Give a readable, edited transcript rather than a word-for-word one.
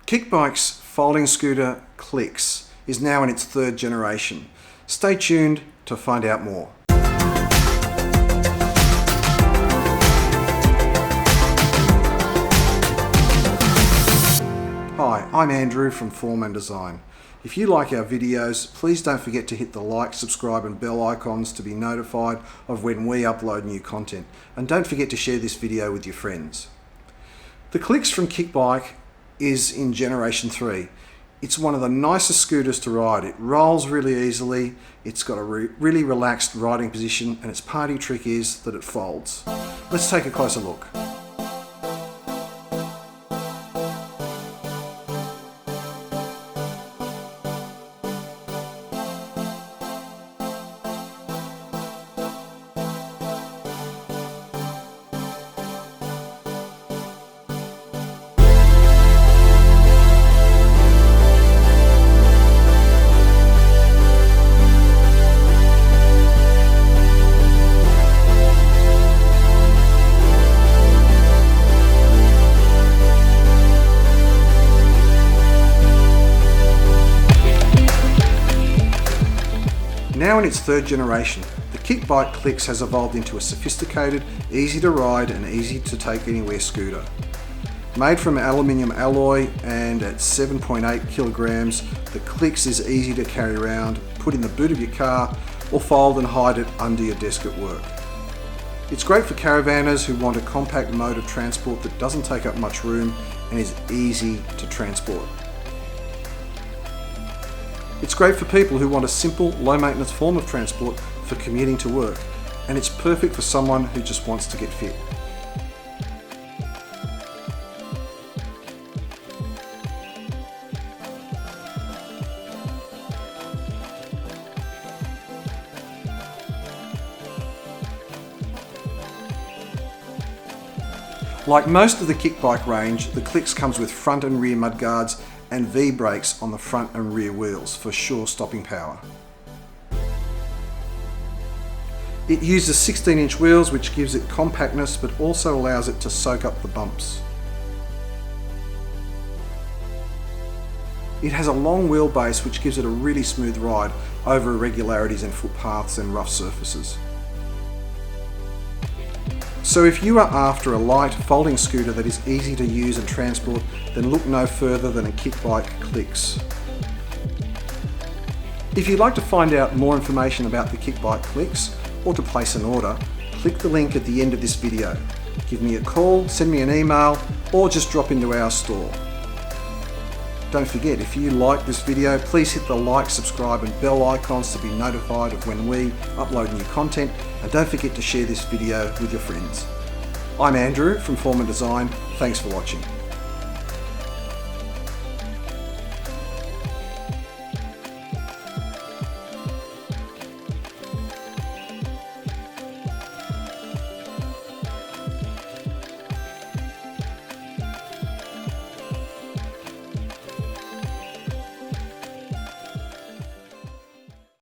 KickBike's folding scooter CLiX is now in its third generation. Stay tuned to find out more. Hi, I'm Andrew from Form and Design. If you like our videos, please don't forget to hit the like, subscribe and bell icons to be notified of when we upload new content. And don't forget to share this video with your friends. The CLiX from KickBike is in generation 3. It's one of the nicest scooters to ride. It rolls really easily, it's got a really relaxed riding position, and its party trick is that it folds. Let's take a closer look. Now in its third generation, the KickBike CLiX has evolved into a sophisticated, easy to ride and easy to take anywhere scooter. Made from aluminium alloy and at 7.8 kilograms, the CLiX is easy to carry around, put in the boot of your car or fold and hide it under your desk at work. It's great for caravanners who want a compact mode of transport that doesn't take up much room and is easy to transport. It's great for people who want a simple, low-maintenance form of transport for commuting to work, and it's perfect for someone who just wants to get fit. Like most of the KickBike range, the CLiX comes with front and rear mudguards and V-brakes on the front and rear wheels for sure stopping power. It uses 16-inch wheels, which gives it compactness but also allows it to soak up the bumps. It has a long wheelbase which gives it a really smooth ride over irregularities in footpaths and rough surfaces. So if you are after a light folding scooter that is easy to use and transport, then look no further than a KickBike CLiX. If you'd like to find out more information about the KickBike CLiX or to place an order, click the link at the end of this video. Give me a call, send me an email, or just drop into our store. Don't forget, if you like this video, please hit the like, subscribe and bell icons to be notified of when we upload new content, and don't forget to share this video with your friends. I'm Andrew from Form and Design. Thanks for watching.